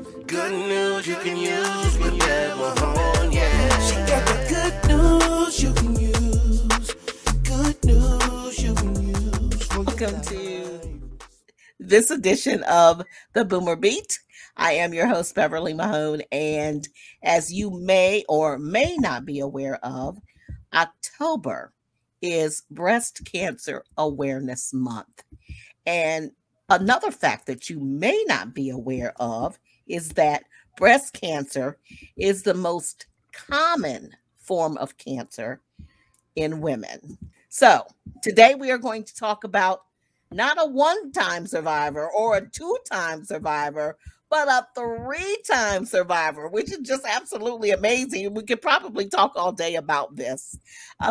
Good news you can use when you have a phone, yeah. She got the good news you can use. Good news you can use. Welcome to this edition of the Boomer Beat. I am your host, Beverly Mahone, and as you may or may not be aware of, October is Breast Cancer Awareness Month. And another fact that you may not be aware of is that breast cancer is the most common form of cancer in women. So today we are going to talk about not a one-time survivor or a two-time survivor, but a three-time survivor, which is just absolutely amazing. We could probably talk all day about this,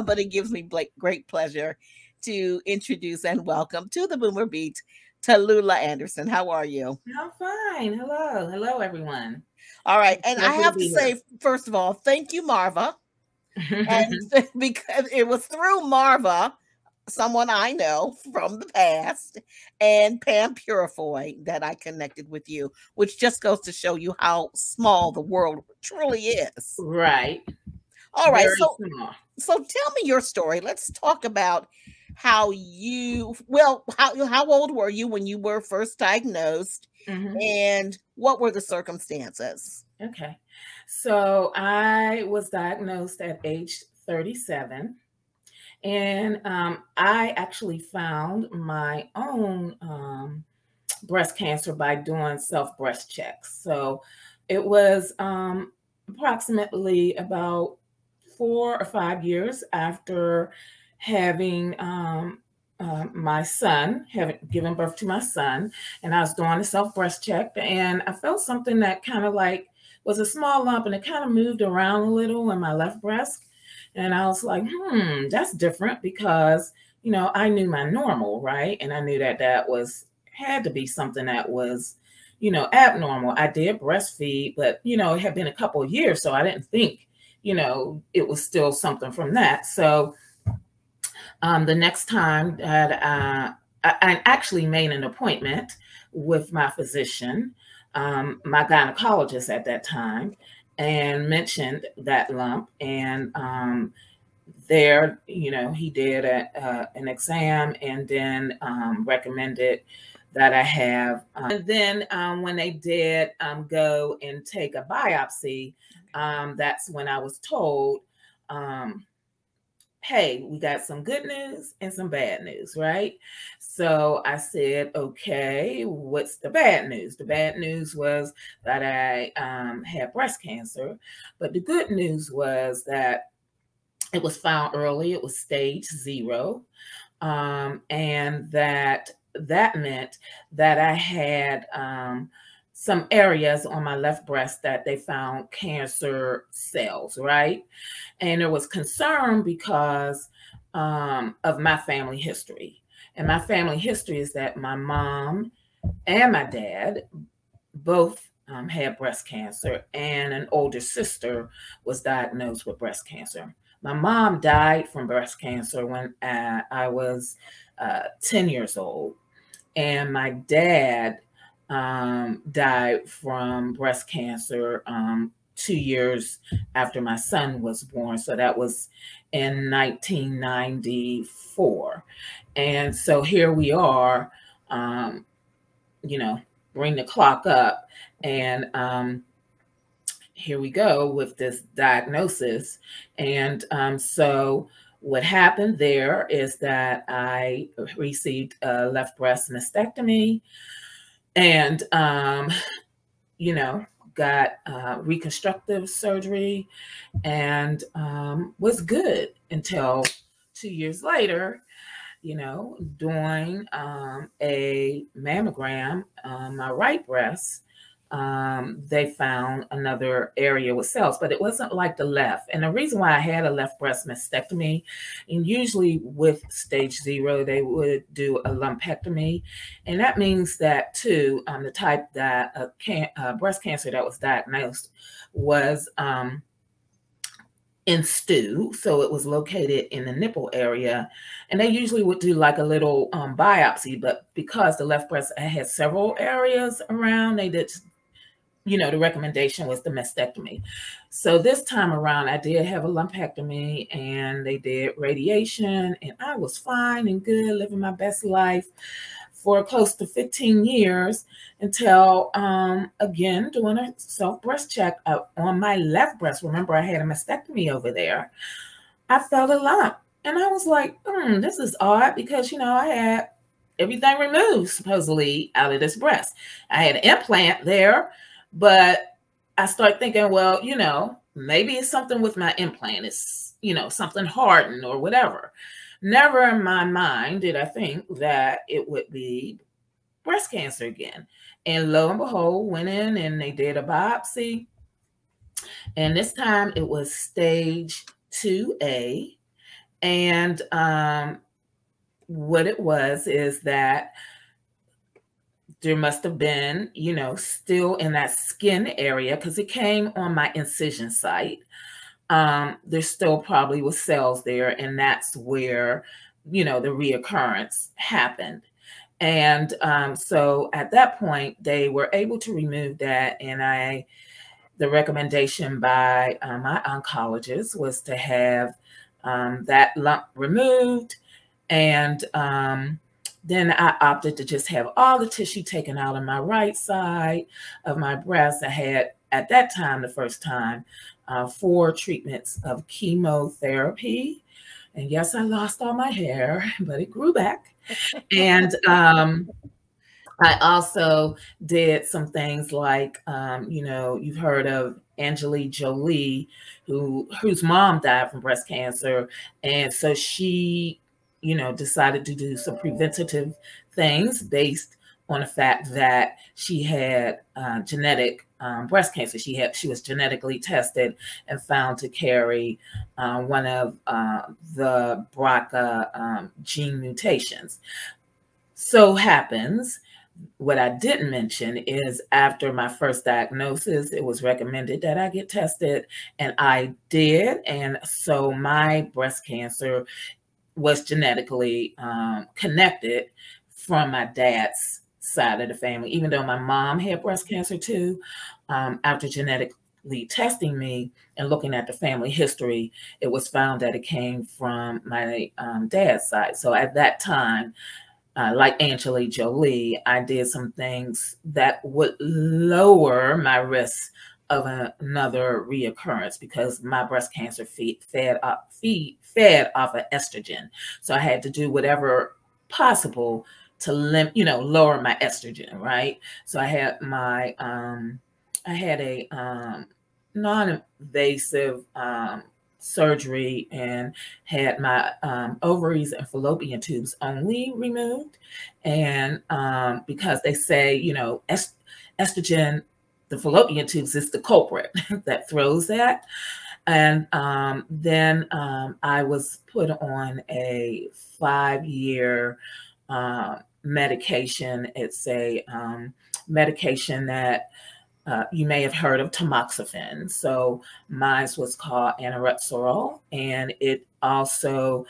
but it gives me great pleasure to introduce and welcome to the Boomer Beat Tallulah Anderson. How are you? I'm fine. Hello, everyone. All right, and I have to say, first of all, thank you, Marva. And because it was through Marva, someone I know from the past, and Pam Purifoy that I connected with you, which just goes to show you how small the world truly is. Right. All right. So tell me your story. Let's talk about how old were you when you were first diagnosed, and what were the circumstances? Okay. So I was diagnosed at age 37. And I actually found my own breast cancer by doing self-breast checks. So it was approximately about 4 or 5 years after having my son, having given birth to my son, and I was doing a self-breast check, and I felt something that kind of like was a small lump, and it kind of moved around a little in my left breast. And I was like, that's different because, you know, I knew my normal, right? And I knew that had to be something that was, you know, abnormal. I did breastfeed, but, you know, it had been a couple of years, so I didn't think, you know, it was still something from that. So the next time that I actually made an appointment with my physician, my gynecologist at that time, and mentioned that lump. And there, you know, he did an exam and then recommended that I have. And then when they did go and take a biopsy, that's when I was told, hey, we got some good news and some bad news, right? So I said, okay, what's the bad news? The bad news was that I had breast cancer, but the good news was that it was found early. It was stage 0, and that meant that I had some areas on my left breast that they found cancer cells, right? And there was concern because of my family history. And my family history is that my mom and my dad both had breast cancer, and an older sister was diagnosed with breast cancer. My mom died from breast cancer when I was 10 years old. And my dad died from breast cancer 2 years after my son was born. So that was in 1994. And so here we are, you know, bring the clock up, and here we go with this diagnosis. And so what happened there is that I received a left breast mastectomy, and, you know, got reconstructive surgery, and was good until 2 years later, you know, doing a mammogram on my right breast. They found another area with cells, but it wasn't like the left. And the reason why I had a left breast mastectomy, and usually with stage 0, they would do a lumpectomy. And that means that too, the type that breast cancer that was diagnosed was in stew. So it was located in the nipple area. And they usually would do like a little biopsy, but because the left breast had several areas around, they did the recommendation was the mastectomy. So this time around, I did have a lumpectomy, and they did radiation, and I was fine and good, living my best life for close to 15 years until, again, doing a self-breast check on my left breast. Remember, I had a mastectomy over there. I felt a lump, and I was like, this is odd, because, I had everything removed supposedly out of this breast. I had an implant there, but I started thinking, well, maybe it's something with my implant. It's, something hardened or whatever. Never in my mind did I think that it would be breast cancer again. And lo and behold, went in and they did a biopsy. And this time it was stage 2A. And what it was is that there must have been, still in that skin area, because it came on my incision site. There still probably was cells there, and that's where, the reoccurrence happened. And so at that point, they were able to remove that, and the recommendation by my oncologist was to have that lump removed. And then I opted to just have all the tissue taken out of my right side of my breast. I had, at that time, the first time, 4 treatments of chemotherapy. And yes, I lost all my hair, but it grew back. And I also did some things like, you've heard of Angelina Jolie, whose mom died from breast cancer. And so she, decided to do some preventative things based on the fact that she had genetic breast cancer. She was genetically tested and found to carry one of the BRCA gene mutations. So happens, what I didn't mention is after my first diagnosis, it was recommended that I get tested, and I did. And so my breast cancer was genetically connected from my dad's side of the family. Even though my mom had breast cancer too, after genetically testing me and looking at the family history, it was found that it came from my dad's side. So at that time, like Angelina Jolie, I did some things that would lower my risk of another reoccurrence, because my breast cancer fed off of estrogen. So I had to do whatever possible to lower my estrogen, right? So I had my a non-invasive surgery and had my ovaries and fallopian tubes only removed. And because they say, estrogen, the fallopian tubes is the culprit that throws that. And then I was put on a 5-year medication. It's a medication that you may have heard of, tamoxifen. So mine was called Anastrozole, and it also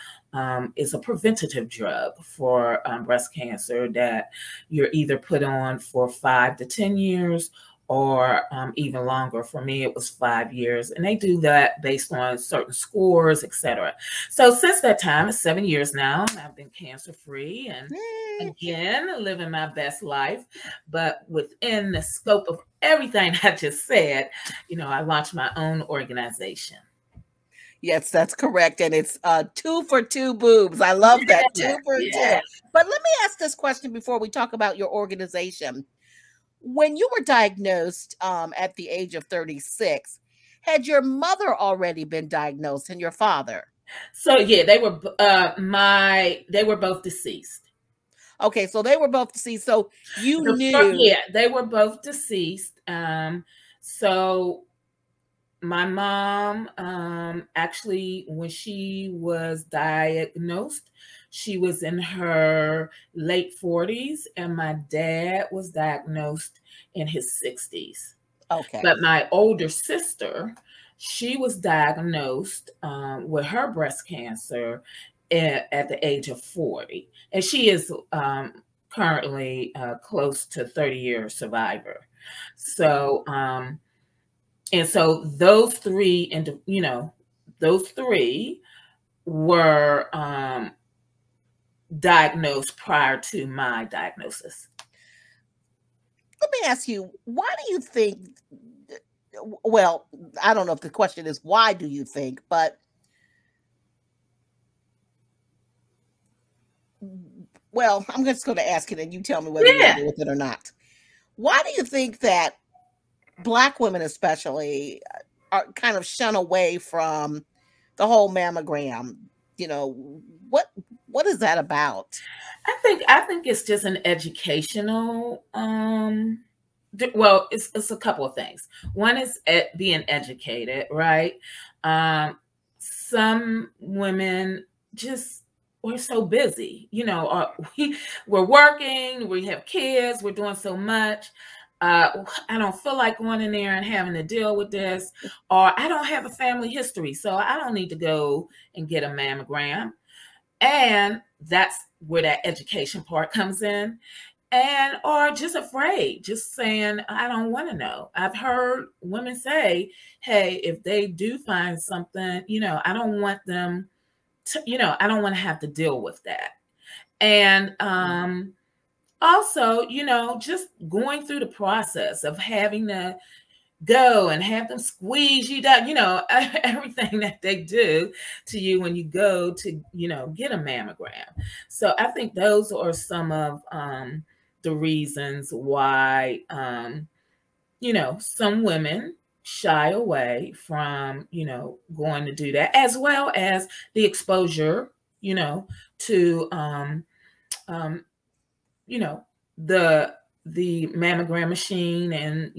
is a preventative drug for breast cancer that you're either put on for 5 to 10 years or even longer. For me, it was 5 years, and they do that based on certain scores, etc. So since that time, it's 7 years now, I've been cancer-free and again, living my best life. But within the scope of everything I just said, I launched my own organization. Yes, that's correct. And it's 2 for 2 boobs. I love that. 2 for 2. But let me ask this question before we talk about your organization. When you were diagnosed at the age of 36, had your mother already been diagnosed and your father? So yeah, they were both deceased. Okay, so they were both deceased. So you knew. Yeah, they were both deceased. So my mom, actually, when she was diagnosed, she was in her late 40s, and my dad was diagnosed in his 60s. Okay. But my older sister, she was diagnosed with her breast cancer at the age of 40. And she is currently close to 30-year survivor. So, and so those three, and those three were diagnosed prior to my diagnosis. Let me ask you, why do you think, well, I don't know if the question is why do you think, but well, I'm just going to ask it and you tell me whether you agree with it or not. Why do you think that Black women especially are kind of shun away from the whole mammogram? What is that about? I think it's just an educational well, it's a couple of things. One is being educated, right? Some women just, we're so busy, we're working, we have kids, we're doing so much. I don't feel like going in there and having to deal with this, or I don't have a family history, so I don't need to go and get a mammogram. And that's where that education part comes in. And or just afraid, just saying, I don't want to know. I've heard women say, hey, if they do find something, I don't want them to, I don't want to have to deal with that. And also, just going through the process of having to go and have them squeeze you down, everything that they do to you when you go to, get a mammogram. So I think those are some of the reasons why, some women shy away from, going to do that, as well as the exposure, to, the mammogram machine, and,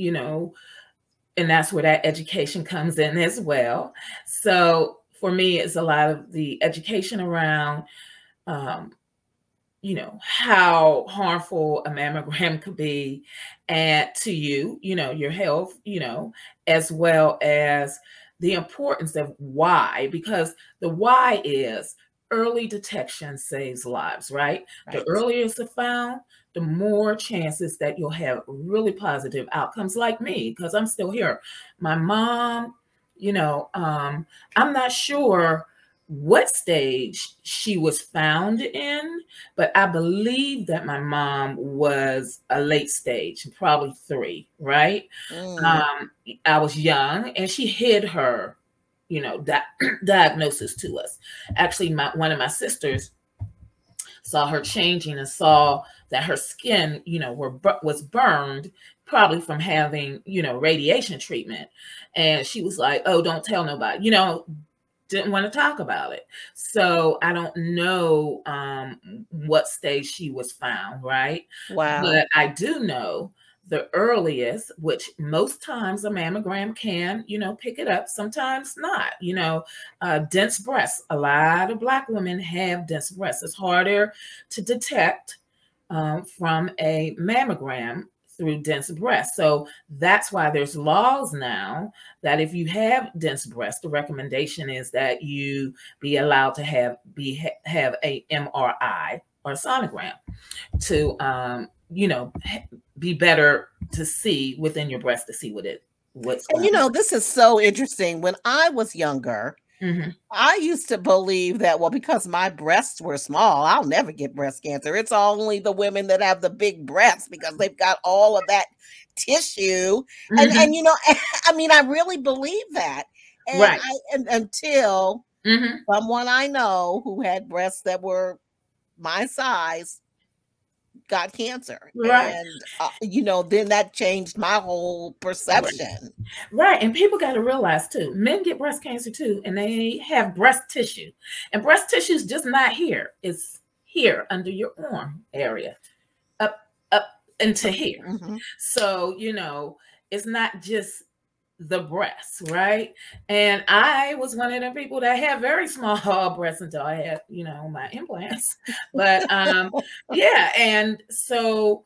and that's where that education comes in as well. So for me, it's a lot of the education around, how harmful a mammogram could be and to you, your health, as well as the importance of why, because the why is early detection saves lives, right? The earlier it's found, the more chances that you'll have really positive outcomes, like me, because I'm still here. My mom, I'm not sure what stage she was found in, but I believe that my mom was a late stage, probably 3, right? I was young, and she hid her, diagnosis to us. Actually, one of my sisters saw her changing and saw that her skin, was burned, probably from having, radiation treatment. And she was like, oh, don't tell nobody, didn't want to talk about it. So I don't know what stage she was found, right? Wow. But I do know the earliest, which most times a mammogram can, pick it up, sometimes not, dense breasts. A lot of Black women have dense breasts. It's harder to detect from a mammogram through dense breasts. So that's why there's laws now that if you have dense breasts, the recommendation is that you be allowed to have a MRI or sonogram to, be better to see within your breast, to see what's going on. This is so interesting. When I was younger, I used to believe that, well, because my breasts were small, I'll never get breast cancer. It's only the women that have the big breasts because they've got all of that tissue. And I mean, I really believe that. And until someone I know who had breasts that were my size got cancer. Right. And, then that changed my whole perception. Right. And people got to realize too, men get breast cancer too, and they have breast tissue. And breast tissue is just not here. It's here under your arm area, up into here. So, it's not just the breasts, right? And I was one of the people that had very small breasts until I had, my implants. But yeah, and so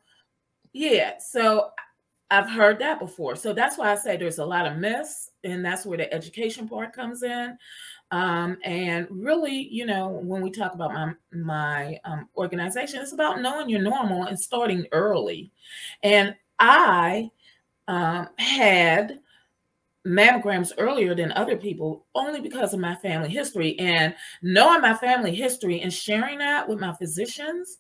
I've heard that before. So that's why I say there's a lot of myths, and that's where the education part comes in. And really, when we talk about my organization, it's about knowing you're normal and starting early. And I had mammograms earlier than other people only because of my family history. And knowing my family history and sharing that with my physicians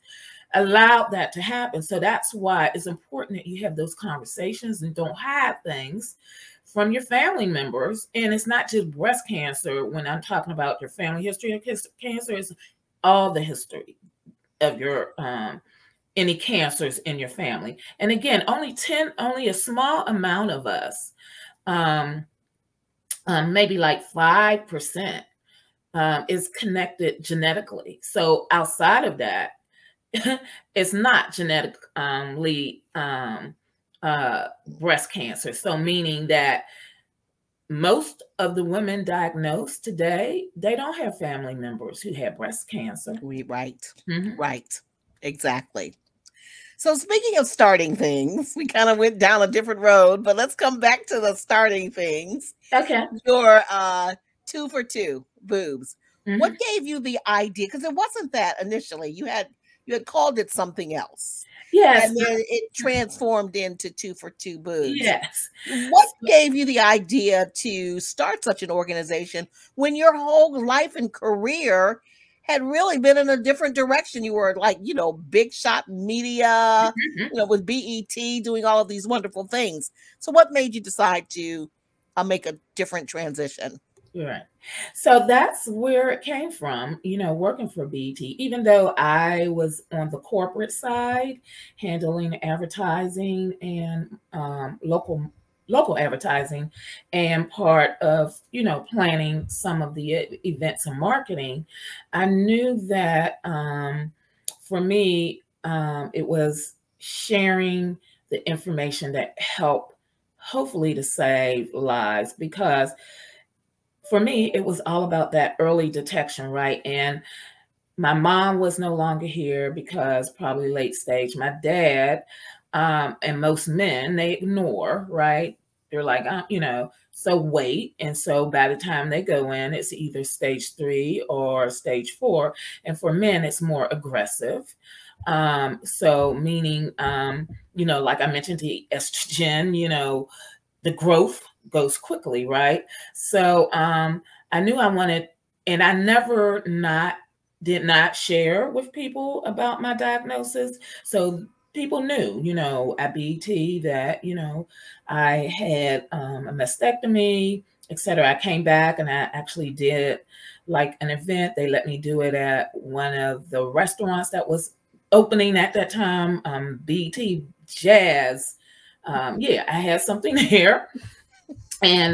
allowed that to happen. So that's why it's important that you have those conversations and don't hide things from your family members. And it's not just breast cancer. When I'm talking about your family history of cancer, it's all the history of your any cancers in your family. And again, only a small amount of us, maybe like 5%, is connected genetically. So outside of that, it's not genetically breast cancer. So meaning that most of the women diagnosed today, they don't have family members who have breast cancer. Right. Right. Exactly. So speaking of starting things, we kind of went down a different road, but let's come back to the starting things. Okay. Your 2 for 2 boobs. What gave you the idea? Because it wasn't that initially. You had called it something else. Yes. And then it transformed into 2 for 2 boobs. Yes. What gave you the idea to start such an organization when your whole life and career had really been in a different direction? You were like, big shot media, with BET, doing all of these wonderful things. So what made you decide to make a different transition? Right. So that's where it came from, working for BET, even though I was on the corporate side, handling advertising and local advertising and part of, planning some of the events and marketing. I knew that for me, it was sharing the information that helped, hopefully, to save lives, because for me, it was all about that early detection, right? And my mom was no longer here because probably late stage. My dad, and most men, they ignore, right? They're like, so wait. And so by the time they go in, it's either stage 3 or stage 4. And for men, it's more aggressive. So meaning, like I mentioned, the estrogen, the growth goes quickly, right? So I knew I wanted, and I never did not share with people about my diagnosis. So people knew, at BET that, I had a mastectomy, etc. I came back and I actually did like an event. They let me do it at one of the restaurants that was opening at that time, BET Jazz. I had something there. And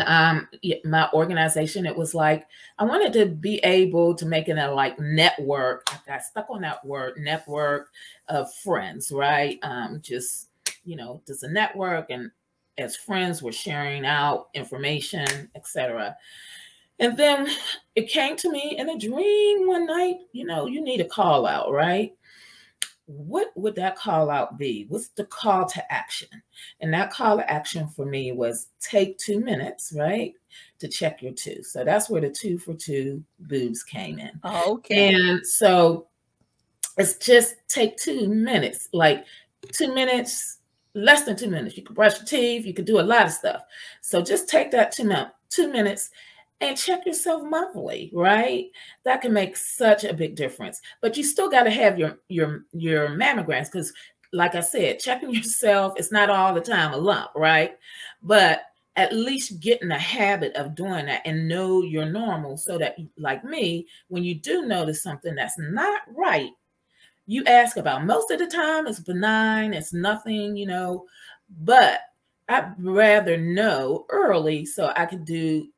my organization, it was like, I wanted to be able to make it a network. I got stuck on that word, network of friends, right? Just a network, and as friends, we're sharing out information, etc. And then it came to me in a dream one night, you need a call out, right? What would that call out be? What's the call to action? And that call to action for me was take 2 minutes, right, to check your 2. So that's where the 2 for 2 boobs came in. Okay. And so it's just take 2 minutes, like 2 minutes, less than 2 minutes. You could brush your teeth. You could do a lot of stuff. So just take that 2 minutes and check yourself monthly, right? That can make such a big difference. But you still got to have your mammograms, because like I said, checking yourself, it's not all the time a lump, right? But at least get in the habit of doing that and know you're normal, so that, like me, when you do notice something that's not right, you ask about. Most of the time it's benign, it's nothing, but I'd rather know early so I could do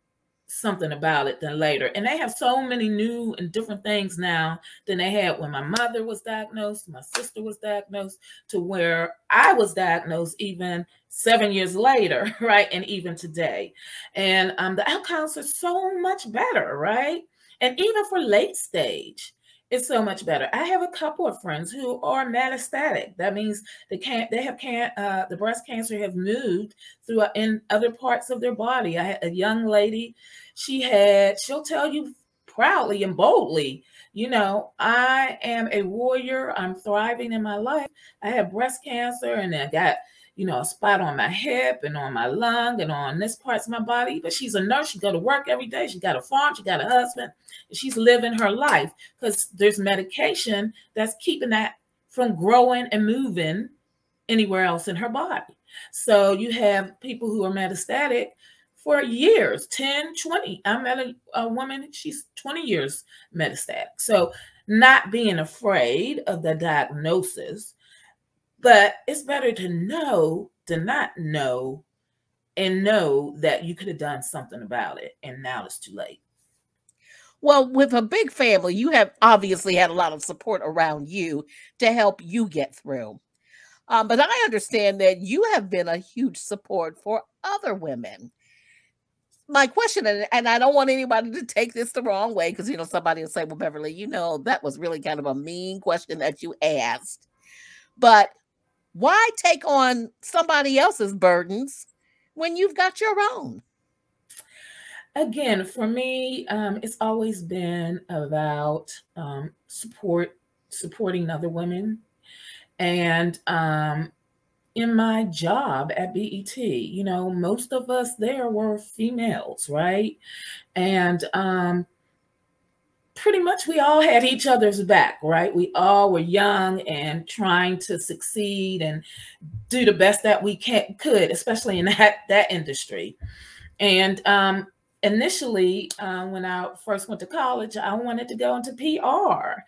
something about it than later. And they have so many new and different things now than they had when my mother was diagnosed, my sister was diagnosed, to where I was diagnosed even 7 years later, right? And even today. And the outcomes are so much better, right? And even for late stage, it's so much better. I have a couple of friends who are metastatic. That means the breast cancer have moved through in other parts of their body. I had a young lady, she'll tell you proudly and boldly, I am a warrior. I'm thriving in my life. I have breast cancer, and I got, a spot on my hip and on my lung and on this parts of my body. But she's a nurse. She go to work every day. She got a farm. She got a husband. She's living her life because there's medication that's keeping that from growing and moving anywhere else in her body. So you have people who are metastatic for years, 10, 20. I met a woman, she's 20 years metastatic. So not being afraid of the diagnosis, but it's better to know than not know, and know that you could have done something about it and now it's too late. Well, with a big family, you have obviously had a lot of support around you to help you get through. But I understand that you have been a huge support for other women. My question, and I don't want anybody to take this the wrong way, because, somebody will say, well, Beverly, that was really kind of a mean question that you asked. But why take on somebody else's burdens when you've got your own? Again, for me, it's always been about supporting other women. And in my job at BET, most of us there were females, right? And pretty much we all had each other's back, right? We all were young and trying to succeed and do the best that we could, especially in that industry. And initially, when I first went to college, I wanted to go into PR.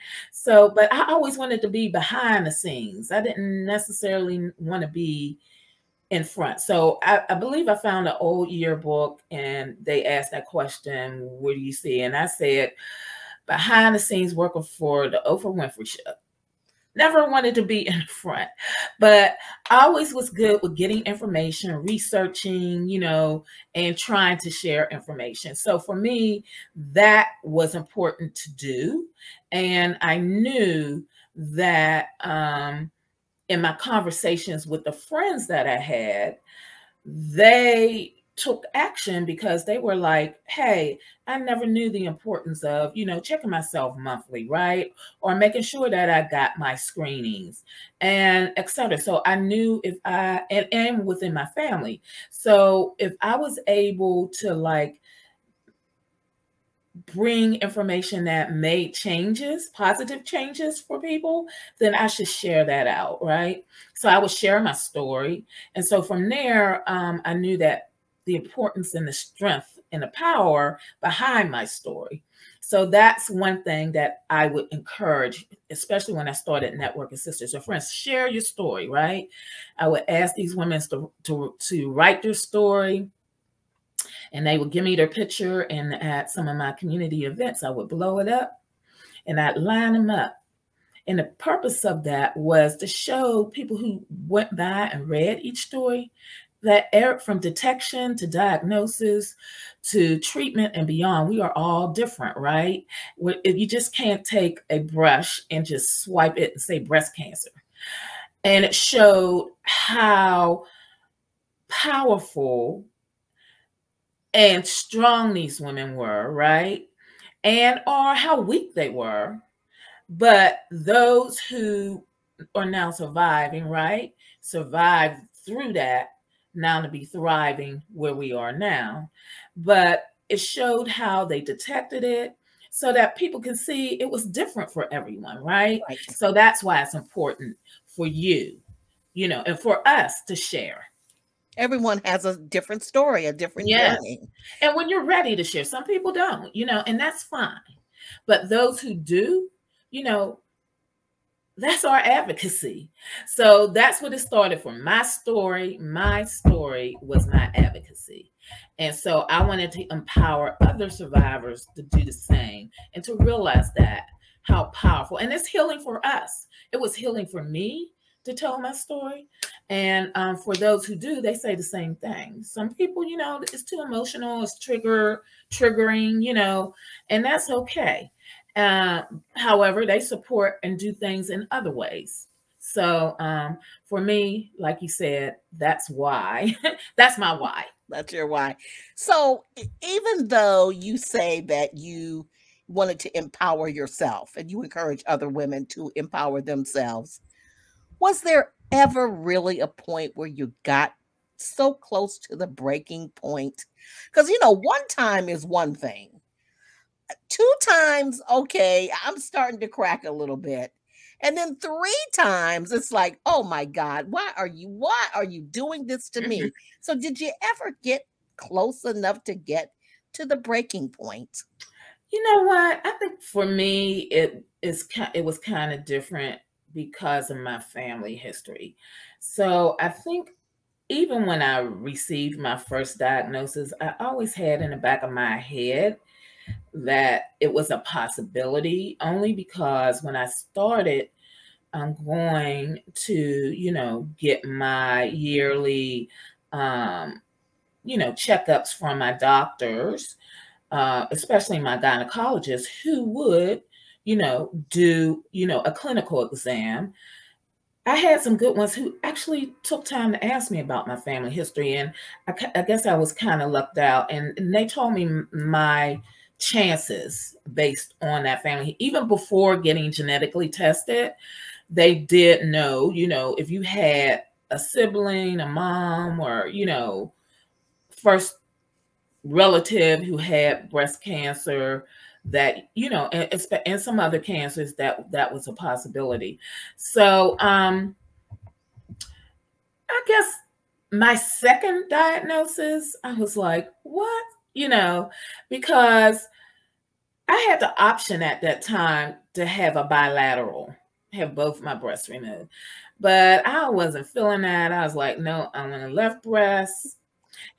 But I always wanted to be behind the scenes. I didn't necessarily want to be in front. So I believe I found an old yearbook and they asked that question, what do you see? And I said, behind the scenes working for the Oprah Winfrey Show. Never wanted to be in front, but I always was good with getting information, researching, and trying to share information. So for me, that was important to do. And I knew that in my conversations with the friends that I had, they took action because they were like, hey, I never knew the importance of, checking myself monthly, right? Or making sure that I got my screenings and et cetera. So I knew and within my family. So if I was able to bring information that made changes, positive changes for people, then I should share that out, right? So I would share my story. And so from there, I knew that the importance and the strength and the power behind my story. So that's one thing that I would encourage, especially when I started Networking Sisters or Friends, share your story, right? I would ask these women to write their story, and they would give me their picture. And at some of my community events, I would blow it up and I'd line them up. And the purpose of that was to show people who went by and read each story that from detection to diagnosis to treatment and beyond, we are all different, right? You just can't take a brush and just swipe it and say breast cancer. And it showed how powerful and strong these women were, right? Or how weak they were. But those who are now surviving, right? Survived through that, now to be thriving where we are now. But it showed how they detected it so that people can see it was different for everyone, right? So that's why it's important for you, and for us to share. Everyone has a different story, a different journey. And when you're ready to share, some people don't, and that's fine. But those who do, that's our advocacy. So that's what it started from. My story was my advocacy. And so I wanted to empower other survivors to do the same and to realize that how powerful, and it's healing for us. It was healing for me to tell my story. And for those who do, they say the same thing. Some people, it's too emotional, it's triggering, and that's okay. However, they support and do things in other ways. So for me, like you said, that's why. That's my why. That's your why. So even though you say that you wanted to empower yourself and you encourage other women to empower themselves, Was there ever really a point where you got so close to the breaking point? Because, one time is one thing. 2 times, okay, I'm starting to crack a little bit. And then 3 times, it's like, oh my God, why are you doing this to me? So did you ever get close enough to get to the breaking point? You know what? I think for me, it was kind of different because of my family history. So I think even when I received my first diagnosis, I always had in the back of my head that it was a possibility, only because when I started going to, get my yearly, checkups from my doctors, especially my gynecologist, who would, do, a clinical exam. I had some good ones who actually took time to ask me about my family history. And I guess I was kind of lucked out. And they told me my chances based on that family. Even before getting genetically tested, they did know, if you had a sibling, a mom, or, first relative who had breast cancer, that, and some other cancers, that was a possibility. So I guess my second diagnosis, I was like, what? Because I had the option at that time to have a bilateral, have both my breasts removed. But I wasn't feeling that. I was like, no, I want a left breast.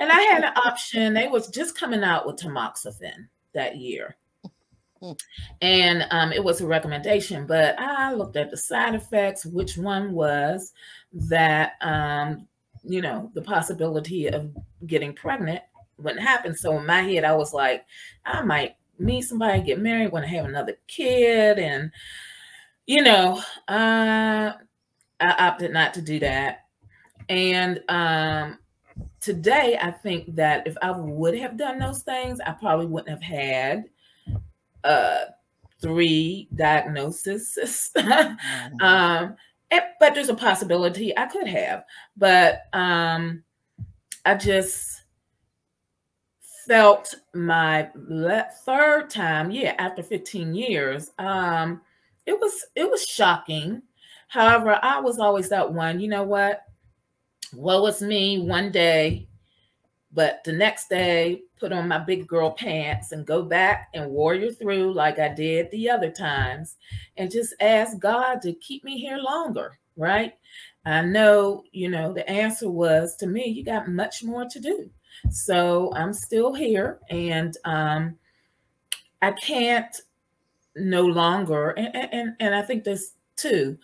And I had an option. They was just coming out with tamoxifen that year. And it was a recommendation, but I looked at the side effects, which one was that, the possibility of getting pregnant wouldn't happen. So in my head, I was like, I might meet somebody, get married, want to have another kid. And, I opted not to do that. And today, I think that if I would have done those things, I probably wouldn't have had 3 diagnoses. But there's a possibility I could have. But I just felt my third time, after 15 years, it was shocking. However, I was always that one, you know what? Woe is me one day, but the next day, put on my big girl pants and go back and warrior through like I did the other times, and just ask God to keep me here longer, right? I know, the answer was, to me, you got much more to do. So I'm still here, and I can't no longer, and I think this too,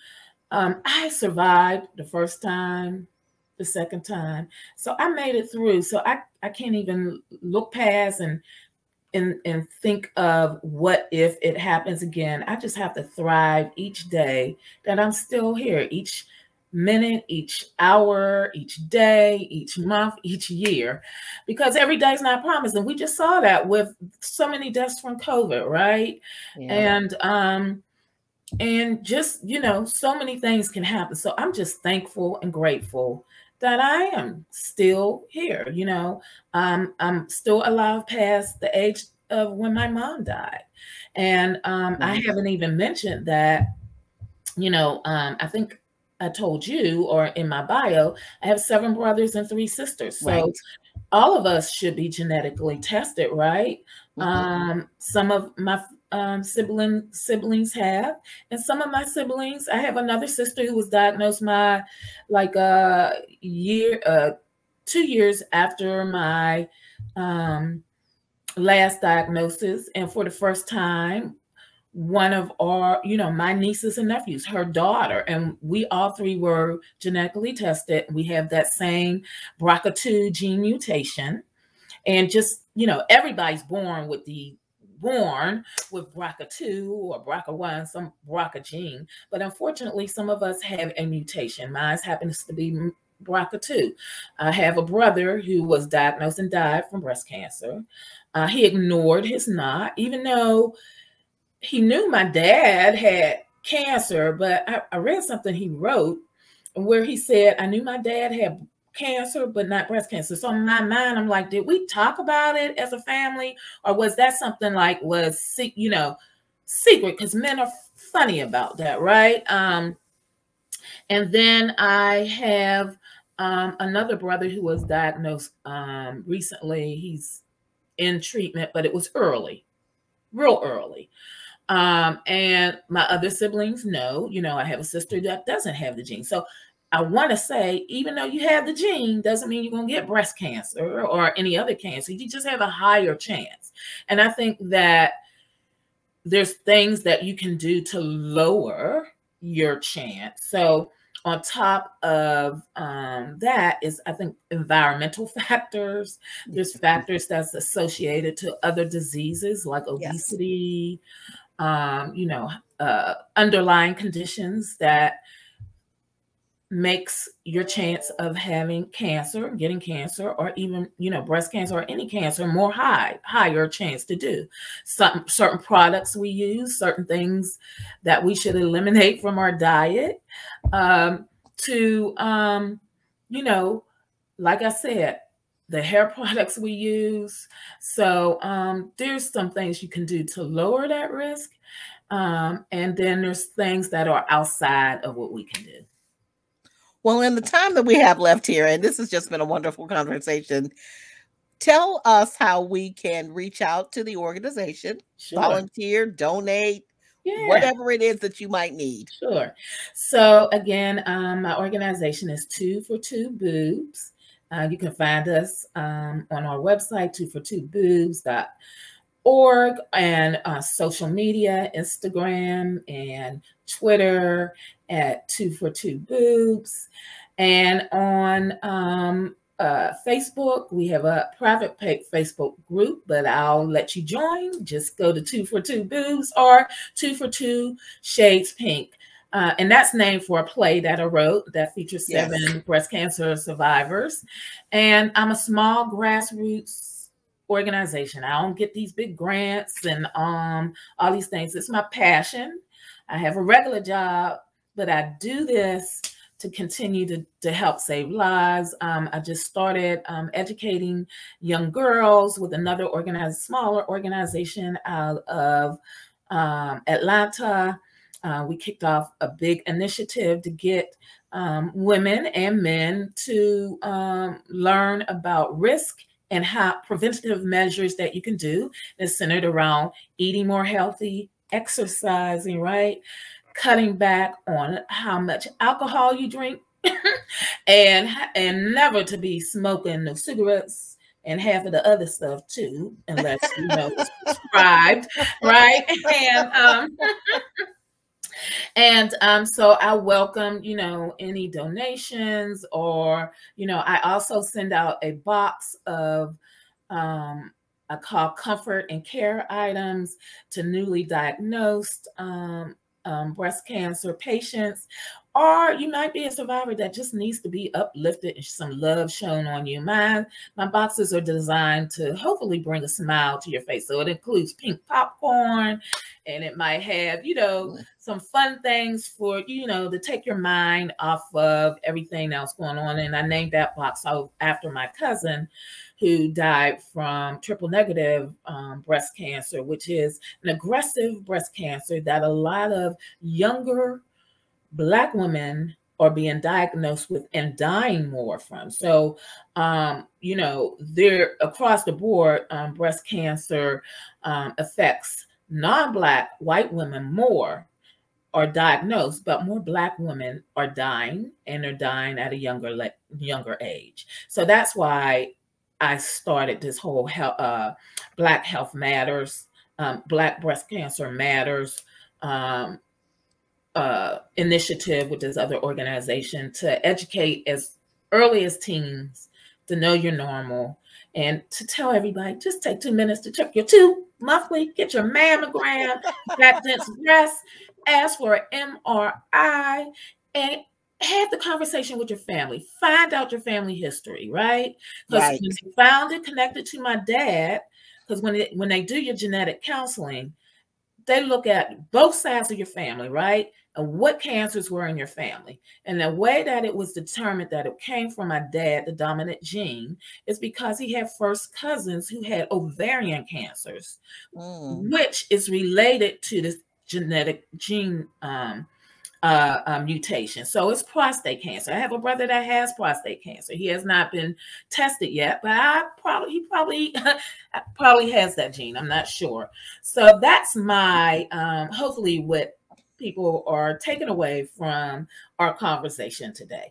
I survived the first time, the second time. So I made it through. So I can't even look past and think of what if it happens again. I just have to thrive each day that I'm still here, each minute, each hour, each day, each month, each year, because every day is not promised. And we just saw that with so many deaths from COVID, right? Yeah. And just, so many things can happen. So I'm just thankful and grateful that I am still here. I'm still alive past the age of when my mom died. And I haven't even mentioned that, I think I told you, or in my bio, I have 7 brothers and 3 sisters. So all of us should be genetically tested, right? Some of my siblings have, and some of my siblings, I have another sister who was diagnosed 2 years after my last diagnosis. And for the first time, one of our, my nieces and nephews, her daughter, and we all 3 were genetically tested. We have that same BRCA2 gene mutation. And just, everybody's born with BRCA2 or BRCA1, some BRCA gene. But unfortunately, some of us have a mutation. Mine happens to be BRCA2. I have a brother who was diagnosed and died from breast cancer. He ignored his knot, even though he knew my dad had cancer. But I read something he wrote, where he said, I knew my dad had cancer, but not breast cancer. So in my mind, I'm like, did we talk about it as a family? Or was that something like secret? Because men are funny about that, right? And then I have another brother who was diagnosed recently. He's in treatment, but it was early, real early. And my other siblings know, I have a sister that doesn't have the gene. So I want to say, even though you have the gene, doesn't mean you're going to get breast cancer or any other cancer. You just have a higher chance. And I think that there's things that you can do to lower your chance. So on top of that is, I think, environmental factors. There's factors that's associated to other diseases like obesity, underlying conditions that makes your chance of having cancer, getting cancer, or even, breast cancer or any cancer higher chance to do. Certain products we use, certain things that we should eliminate from our diet like I said, the hair products we use. So there's some things you can do to lower that risk. And then there's things that are outside of what we can do. Well, in the time that we have left here, and this has just been a wonderful conversation, tell us how we can reach out to the organization, volunteer, donate, whatever it is that you might need. Sure. So again, my organization is 2 for 2 Boobs. You can find us on our website, 2for2boobs.org, and social media, Instagram and Twitter at 2for2boobs. And on Facebook, we have a private Facebook group, but I'll let you join. Just go to 2for2boobs or 2for2 Shades Pink. And that's named for a play that I wrote that features 7 breast cancer survivors. And I'm a small grassroots organization. I don't get these big grants and all these things. It's my passion. I have a regular job, but I do this to continue to help save lives. I just started educating young girls with another smaller organization out of Atlanta. We kicked off a big initiative to get women and men to learn about risk and how preventative measures that you can do. It's centered around eating more healthy, exercising, right? Cutting back on how much alcohol you drink and never to be smoking no cigarettes and half of the other stuff too, unless it's prescribed, right? So I welcome, any donations, or, I also send out a box of, I call comfort and care items to newly diagnosed breast cancer patients, or you might be a survivor that just needs to be uplifted and some love shown on you. My boxes are designed to hopefully bring a smile to your face. So it includes pink popcorn, and it might have, some fun things for, to take your mind off of everything else going on. And I named that box after my cousin who died from triple negative breast cancer, which is an aggressive breast cancer that a lot of younger Black women are being diagnosed with and dying more from. So, they're across the board, breast cancer affects non-Black white women more, are diagnosed, but more Black women are dying, and they're dying at a younger age. So that's why I started this whole Black Health Matters, Black Breast Cancer Matters initiative with this other organization to educate as early as teens to know you're normal, and to tell everybody, just take 2 minutes to check your tube monthly, get your mammogram, that dense breast, ask for an MRI, and have the conversation with your family. Find out your family history, right? Because when they found it connected to my dad, because when they do your genetic counseling, they look at both sides of your family, right? what cancers were in your family. And the way that it was determined that it came from my dad, the dominant gene, is because he had first cousins who had ovarian cancers, which is related to this genetic gene mutation. So it's prostate cancer. I have a brother that has prostate cancer. He has not been tested yet, but he probably probably has that gene. I'm not sure. So that's my hopefully what people are taking away from our conversation today.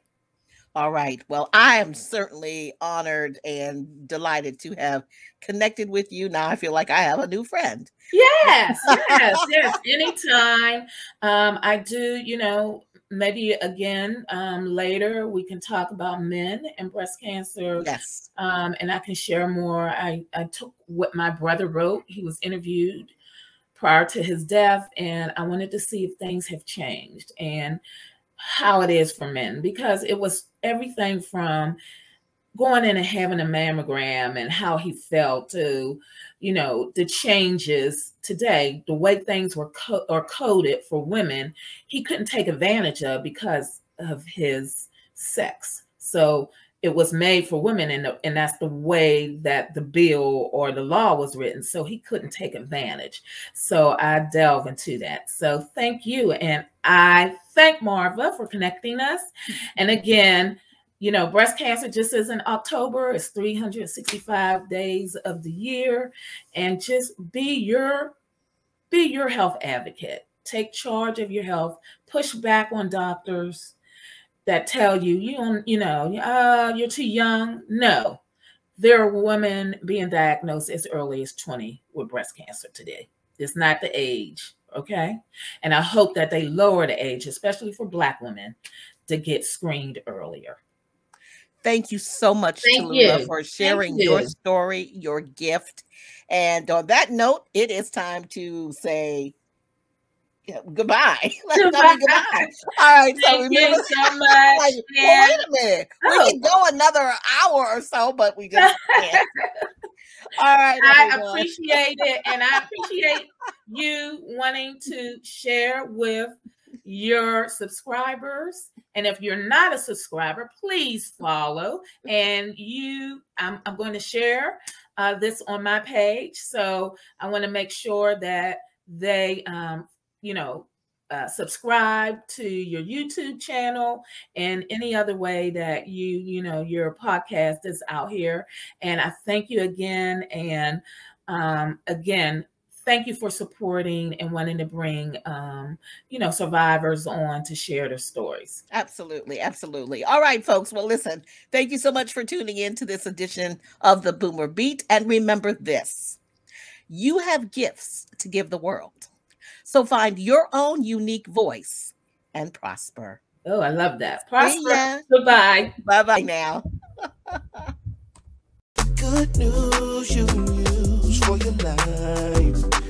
All right. Well, I am certainly honored and delighted to have connected with you. Now I feel like I have a new friend. Yes. Anytime. I do, maybe again, later we can talk about men and breast cancer. Yes. And I can share more. I took what my brother wrote. He was interviewed prior to his death, and I wanted to see if things have changed and how it is for men, because it was everything from going in and having a mammogram and how he felt to, the changes today, the way things were coded for women, he couldn't take advantage of because of his sex. So it was made for women, and that's the way that the bill or the law was written. So he couldn't take advantage. So I delve into that. So thank you. And I thank Marva for connecting us. And again, breast cancer just isn't October. It's 365 days of the year. And just be your health advocate. Take charge of your health. Push back on doctors that tell you, you're too young. No, there are women being diagnosed as early as 20 with breast cancer today. It's not the age, okay? And I hope that they lower the age, especially for Black women, to get screened earlier. Thank you so much, Tallulah, for sharing your story, your gift. And on that note, it is time to say goodbye. Goodbye. All right. Thank you so much. Wait a minute. We can go another hour or so, but we just can't. All right. I appreciate it. And I appreciate you wanting to share with your subscribers. And if you're not a subscriber, please follow. And I'm going to share this on my page. So I want to make sure that they subscribe to your YouTube channel and any other way that your podcast is out here. And I thank you again. And again, thank you for supporting and wanting to bring, survivors on to share their stories. Absolutely. Absolutely. All right, folks. Well, listen, thank you so much for tuning in to this edition of the Boomer Beat. And remember this, you have gifts to give the world. So find your own unique voice and prosper. Oh, I love that. Prosper. Goodbye. Bye-bye now. Good news you can use for your life.